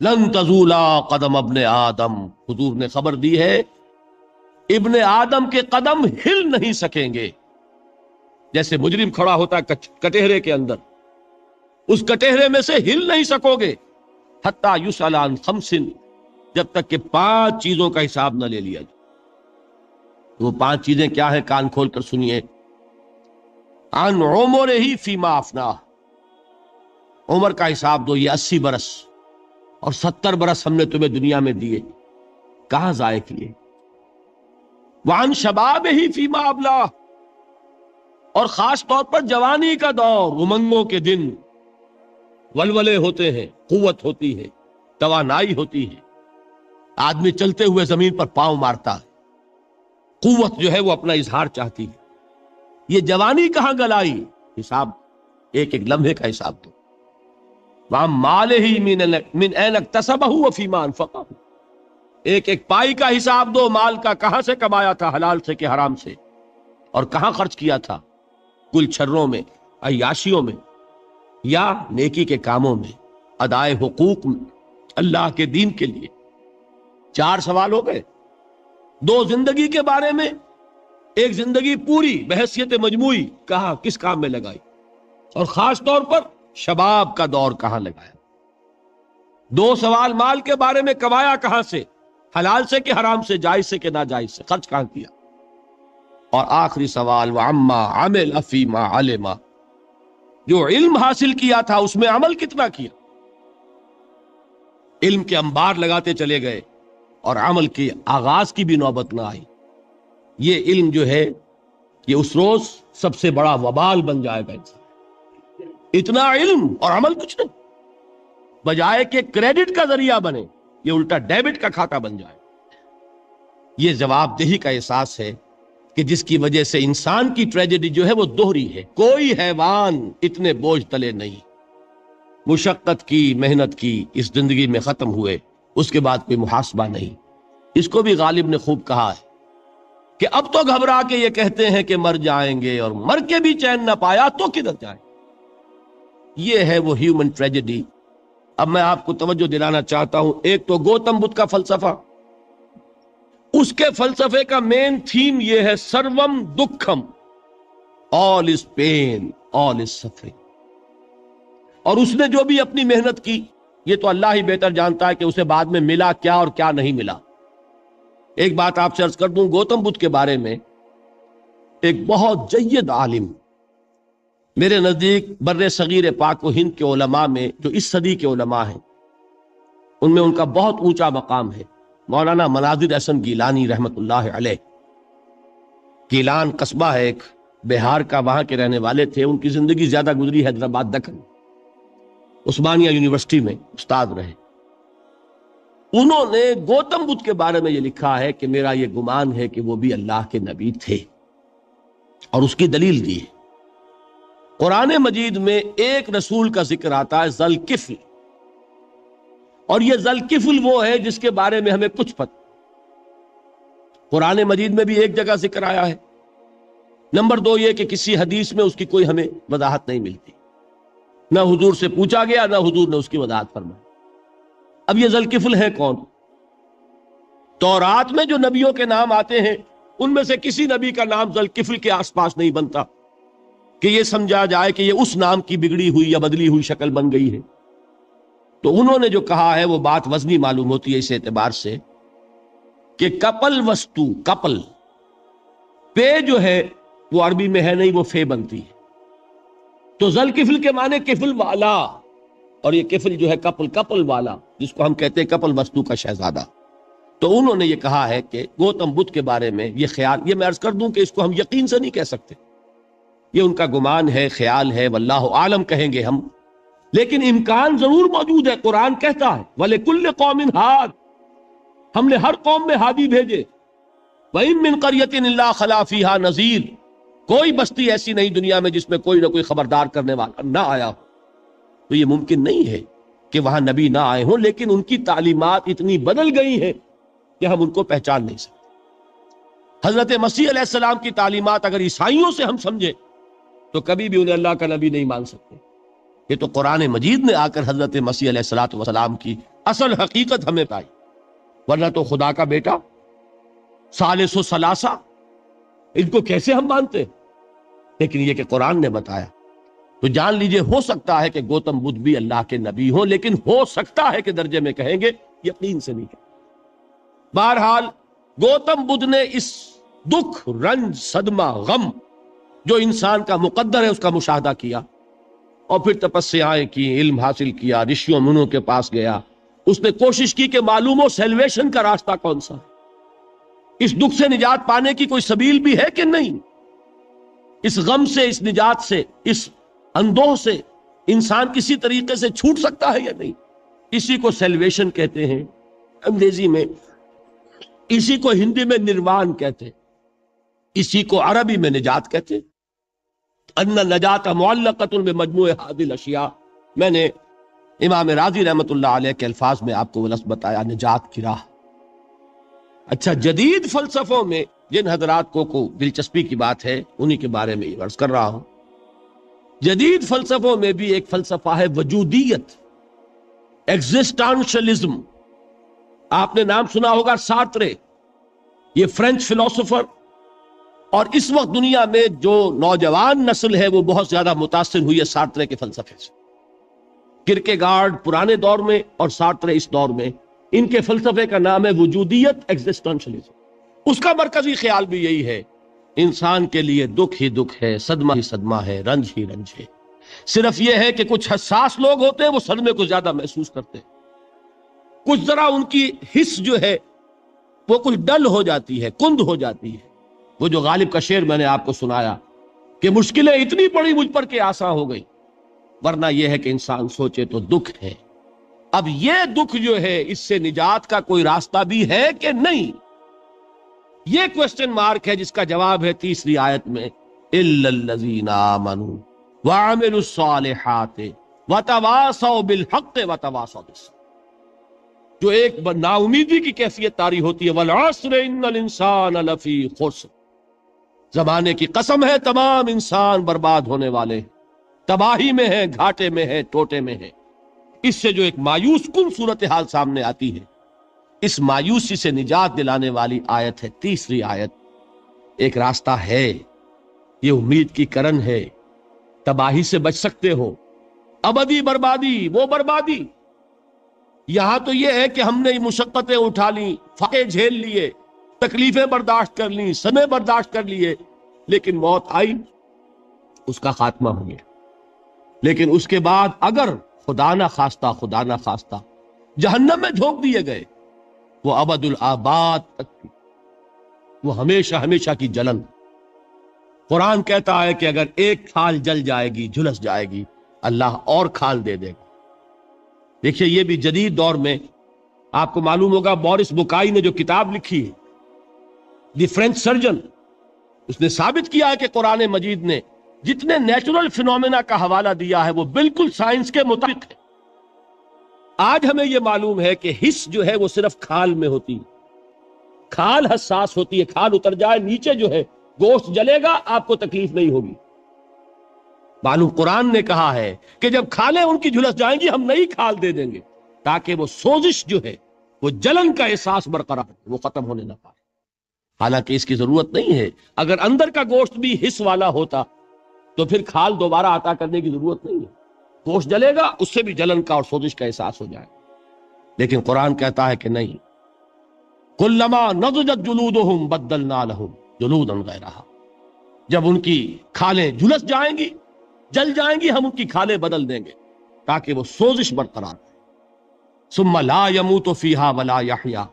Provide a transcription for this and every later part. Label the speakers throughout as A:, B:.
A: لن تزولا قدم ابن آدم، حضور نے خبر دی ہے ابن آدم کے قدم ہل نہیں سکیں گے. جیسے مجرم کھڑا ہوتا ہے کٹہرے کے اندر، اس کٹہرے میں سے ہل نہیں سکو گے حتی یسأل عن خمس، جب تک کہ 5 چیزوں کا حساب نہ لے لیا جائے. وہ 5 چیزیں کیا ہیں؟ کان کھول کر سنیے. عن عمرہ فیما افناہ، عمر کا حساب دو، یہ 80 برس اور 70 برس ہم نے تمہیں دنیا میں دیے، کہاں ضائع کیے. وعن شبابہ فیما ابلاہ، اور خاص طور پر جوانی کا دور، امنگوں کے دن، ولولے ہوتے ہیں، قوت ہوتی ہے، توانائی ہوتی ہے، آدمی چلتے ہوئے زمین پر پاؤں مارتا ہے، قوت جو ہے وہ اپنا اظہار چاہتی ہے. یہ جوانی کہاں گلائی؟ حساب ایک ایک لمحے کا حساب دو. وَعَن مَالِهِ مِنْ أَيْنَ اكْتَسَبَهُ وَفِيمَا أَنفَقَهُ، ایک ایک پائی کا حساب دو، مال کا کہاں سے کمایا تھا، حلال سے کہ حرام سے، اور کہاں خرچ کیا تھا، گل چھروں میں، عیاشیوں میں، یا نیکی کے کاموں میں، ادائے حقوق میں، اللہ کے دین کے لیے. 4 سوال ہو گئے. 2 زندگی کے بارے میں، ایک زندگی پوری بحیثیت مجموعی کہاں کس کام میں لگائی، اور خاص طور پر شباب کا دور کہاں لگایا. 2 سوال مال کے بارے میں، کمایا کہاں سے، حلال سے کہ حرام سے، جائز سے کہ ناجائز سے، خرچ کہاں کیا. اور آخری سوال وَعَمَّا عَمِلَ فِيمَا عَلِمَ، جو علم حاصل کیا تھا اس میں عمل کتنا کیا. علم کے انبار لگاتے چلے گئے اور عمل کے آغاز کی بھی نوبت نہ آئی. یہ علم جو ہے یہ اس روز سب سے بڑا وبال بن جائے گا. انسان اتنا علم اور عمل کچھ نہیں، بجائے کہ کریڈٹ کا ذریعہ بنے یہ الٹا ڈیبٹ کا کھاتا بن جائے. یہ جواب دہی کا احساس ہے کہ جس کی وجہ سے انسان کی ٹریجڈی جو ہے وہ دوہری ہے. کوئی حیوان اتنے بوجھ تلے نہیں، مشقت کی، محنت کی، اس زندگی میں ختم ہوئے، اس کے بعد کوئی محاسبہ نہیں. اس کو بھی غالب نے خوب کہا ہے کہ اب تو گھبرا کے یہ کہتے ہیں کہ مر جائیں گے، اور مر کے بھی چین نہ پایا تو کدھر جائیں. یہ ہے وہ ہیومن ٹریجڈی. اب میں آپ کو توجہ دلانا چاہتا ہوں، ایک تو گوتم بدھ کا فلسفہ، اس کے فلسفے کا مین تھیم یہ ہے سروم دکھم، آل از پین، آل از سفرنگ. اور اس نے جو بھی اپنی محنت کی یہ تو اللہ ہی بہتر جانتا ہے کہ اسے بعد میں ملا کیا اور کیا نہیں ملا. ایک بات آپ سے عرض کر دوں، گوتم بدھ کے بارے میں ایک بہت جید عالم میرے نزدیک بر صغیر پاک و ہند کے علماء میں، جو اس صدی کے علماء ہیں، ان میں ان کا بہت اونچا مقام ہے، مولانا مناظر احسن گیلانی رحمت اللہ علیہ. گیلان قصبہ ہے ایک بہار کا، وہاں کے رہنے والے تھے. ان کی زندگی زیادہ گزری حیدرآباد دکن، عثمانیہ یونیورسٹی میں استاد رہے. انہوں نے گوتم بدھ کے بارے میں یہ لکھا ہے کہ میرا یہ گمان ہے کہ وہ بھی اللہ کے نبی تھے، اور اس کی دلیل دی ہے. قرآن مجید میں ایک رسول کا ذکر آتا ہے، ذوالکفل، اور یہ ذوالکفل وہ ہے جس کے بارے میں ہمیں کچھ پتہ. قرآن مجید میں بھی ایک جگہ ذکر آیا ہے. نمبر 2 یہ کہ کسی حدیث میں اس کی کوئی ہمیں وضاحت نہیں ملتی، نہ حضور سے پوچھا گیا نہ حضور نے اس کی وضاحت فرمائی. اب یہ ذوالکفل ہے کون؟ تورات میں جو نبیوں کے نام آتے ہیں ان میں سے کسی نبی کا نام ذوالکفل کے آس پاس نہیں بنتا کہ یہ سمجھا جائے کہ یہ اس نام کی بگڑی ہوئی یا بدلی ہوئی شکل بن گئی ہے. تو انہوں نے جو کہا ہے وہ بات وزنی معلوم ہوتی ہے اس اعتبار سے کہ کپل وستو، کپل، پے جو ہے وہ عربی میں ہے نہیں، وہ فے بنتی ہے. تو ذوالکفل کے معنی کفل والا، اور یہ کفل جو ہے کپل، کپل والا، جس کو ہم کہتے ہیں کپل وستو کا شہزادہ. تو انہوں نے یہ کہا ہے کہ گوتم بدھ کے بارے میں یہ خیال، یہ میں عرض کر دوں کہ اس کو ہم یقین سے نہیں کہہ سکتے، یہ ان کا گمان ہے، خیال ہے، واللہ عالم کہیں گے ہم، لیکن امکان ضرور موجود ہے. قرآن کہتا ہے وَلِكُلِّ قَوْمٍ ہاد، ہم نے ہر قوم میں ہادی بھیجے. وَإِن مِّن قَرْيَةٍ إِلَّا خَلَا فِيهَا نَذِيرٌ، کوئی بستی ایسی نہیں دنیا میں جس میں کوئی نہ کوئی خبردار کرنے والا نہ آیا ہو. تو یہ ممکن نہیں ہے کہ وہاں نبی نہ آئے ہوں، لیکن ان کی تعلیمات اتنی بدل گئی ہیں کہ ہم ان کو پہچان نہیں سکتے. حضرت مسیح علیہ السلام کی تعلیمات اگر عیسائیوں سے ہم سمجھیں تو کبھی بھی انہیں اللہ کا نبی نہیں مان سکتے. یہ تو قرآن مجید نے آ کر حضرت مسیح علیہ الصلوۃ والسلام کی اصل حقیقت ہمیں پائی، ورنہ تو خدا کا بیٹا ثالث و ثلاثہ ان کو کیسے ہم مانتے؟ لیکن یہ کہ قرآن نے بتایا تو جان لیجئے ہو سکتا ہے کہ گوتم بدھ بھی اللہ کے نبی ہوں، لیکن ہو سکتا ہے کہ درجے میں کہیں گے، یقین سے نہیں کہیں۔ بہرحال گوتم بدھ نے اس دکھ، رنج، صدمہ، غم جو انسان کا مقدر ہے اس کا مشاہدہ کیا، اور پھر تپسیائیں کی، علم حاصل کیا، رشیوں منوں کے پاس گیا، اس نے کوشش کی کہ معلوم ہو سیلویشن کا راستہ کون سا ہے، اس دکھ سے نجات پانے کی کوئی سبیل بھی ہے کہ نہیں، اس غم سے، اس نجات سے، اس اندوہ سے انسان کسی طریقے سے چھوٹ سکتا ہے یا نہیں۔ اسی کو سیلویشن کہتے ہیں انگریزی میں، اسی کو ہندی میں نروان کہتے ہیں، اسی کو عربی میں نجات کہتے ہیں۔ ان نجات معلقۃ بمجموع هذه الاشیاء، میں نے امام راضی رحمت اللہ علیہ کے الفاظ میں آپ کو وہ لفظ بتایا، نجات کی راہ۔ اچھا، جدید فلسفوں میں جن حضرات کو دلچسپی کی بات ہے انہی کے بارے میں عرض کر رہا ہوں، جدید فلسفوں میں بھی ایک فلسفہ ہے وجودیت، ایگزسٹانشلزم۔ آپ نے نام سنا ہوگا سارترے، یہ فرینچ فلسفر، اور اس وقت دنیا میں جو نوجوان نسل ہے وہ بہت زیادہ متاثر ہوئی ہے سارترے کے فلسفے سے۔ کرکیگارڈ پرانے دور میں اور سارترے اس دور میں، ان کے فلسفے کا نام ہے وجودیت، ایگزسٹانشلزم۔ اس کا مرکزی خیال بھی یہی ہے، انسان کے لیے دکھ ہی دکھ ہے، صدمہ ہی صدمہ ہے، رنج ہی رنج ہے۔ صرف یہ ہے کہ کچھ حساس لوگ ہوتے ہیں وہ صدمے کو زیادہ محسوس کرتے ہیں، کچھ ذرا ان کی حس جو ہے وہ کچھ ڈل ہو جاتی ہے، کند ہو جاتی ہے۔ وہ جو غالب کا شعر میں نے آپ کو سنایا کہ مشکلیں اتنی پڑی مجھ پر کہ آسان ہو گئی، ورنہ یہ ہے کہ انسان سوچے تو دکھ ہے۔ اب یہ دکھ جو ہے اس سے نجات کا کوئی راستہ بھی ہے کہ نہیں، یہ کوسچن مارک ہے، جس کا جواب ہے تیسری آیت میں الا الذین آمنوا وعملوا الصالحات وتواصوا بالحق وتواصوا بالصبر، جو ایک نا امیدی کی کیفیت طاری ہوتی ہے، والعصر ان الانسان لفی خسر، زمانے کی قسم ہے تمام انسان برباد ہونے والے ہیں، تباہی میں ہیں، گھاٹے میں ہیں، ٹوٹے میں ہیں۔ اس سے جو ایک مایوس کن صورتحال سامنے آتی ہے، اس مایوسی سے نجات دلانے والی آیت ہے تیسری آیت۔ ایک راستہ ہے، یہ امید کی کرن ہے، تباہی سے بچ سکتے ہو، ابدی بربادی وہ بربادی۔ یہاں تو یہ ہے کہ ہم نے مشقتیں اٹھا لیں، فقے جھیل لیے، تکلیفیں برداشت کر لیں، صدمے برداشت کر لیے، لیکن موت آئی، اس کا خاتمہ ہو گیا۔ لیکن اس کے بعد اگر خدا نہ خواستہ جہنم میں جھونک دیے گئے، وہ ابد الآباد تک تھی، وہ ہمیشہ ہمیشہ کی جلن۔ قرآن کہتا ہے کہ اگر ایک کھال جل جائے گی، جھلس جائے گی، اللہ اور کھال دے دے گا۔ دیکھیے، یہ بھی جدید دور میں آپ کو معلوم ہوگا، بورس بکائی نے جو کتاب لکھی ہے، دی فرینچ سرجن، اس نے ثابت کیا ہے کہ قرآن مجید نے جتنے نیچرل فینومینا کا حوالہ دیا ہے وہ بالکل سائنس کے مطابق ہے۔ آج ہمیں یہ معلوم ہے کہ حس جو ہے وہ صرف کھال میں ہوتی ہے، کھال حساس ہوتی ہے، کھال اتر جائے نیچے جو ہے گوشت جلے گا، آپ کو تکلیف نہیں ہوگی۔ معلوم قرآن نے کہا ہے کہ جب کھالیں ان کی جھلس جائیں گی، ہم نئی کھال دے دیں گے تاکہ وہ سوزش جو ہے، وہ جلن کا احساس برقرار ہے، وہ ختم ہونے نہ پائے۔ حالانکہ اس کی ضرورت نہیں ہے، اگر اندر کا گوشت بھی حس والا ہوتا تو پھر کھال دوبارہ عطا کرنے کی ضرورت نہیں ہے، گوشت جلے گا، اس سے بھی جلن کا اور سوزش کا احساس ہو جائے۔ لیکن قرآن کہتا ہے کہ نہیں، کلما نضجت جلودہم بدلنا لہم جلودا غیرہا، جب ان کی کھالیں جھلس جائیں گی، جل جائیں گی، ہم ان کی کھالیں بدل دیں گے تاکہ وہ سوزش برقرار رہے۔ ثم لا يموت فیہا ولا یحیا،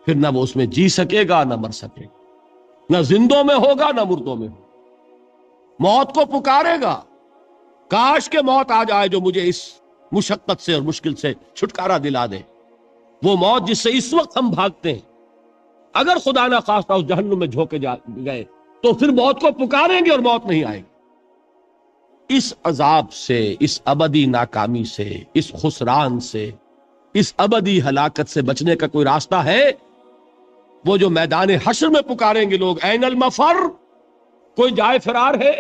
A: پھر نہ وہ اس میں جی سکے گا نہ مر سکے گا، نہ زندوں میں ہوگا نہ مردوں میں ہوگا۔ موت کو پکارے گا، کاش کہ موت آ جائے جو مجھے اس مشقت سے اور مشکل سے چھٹکارا دلا دے۔ وہ موت جس سے اس وقت ہم بھاگتے ہیں، اگر خدا نہ خواستہ اس جہنم میں جھونکے گئے تو پھر موت کو پکاریں گے اور موت نہیں آئے گی۔ اس عذاب سے، اس ابدی ناکامی سے، اس خسران سے، اس ابدی ہلاکت سے بچنے کا کوئی راستہ ہے؟ وہ جو میدان حشر میں پکاریں گے لوگ، این المفر، کوئی جائے فرار ہے،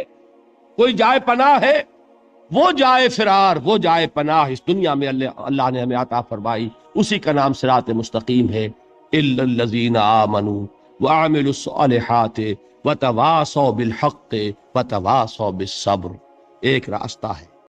A: کوئی جائے پناہ ہے؟ وہ جائے فرار، وہ جائے پناہ اس دنیا میں اللہ نے ہمیں عطا فرمائی، اسی کا نام صراط مستقیم ہے۔ الا الذین آمنوا وعملوا الصالحات وتواصوا بالحق وتواصوا بالصبر، ایک راستہ ہے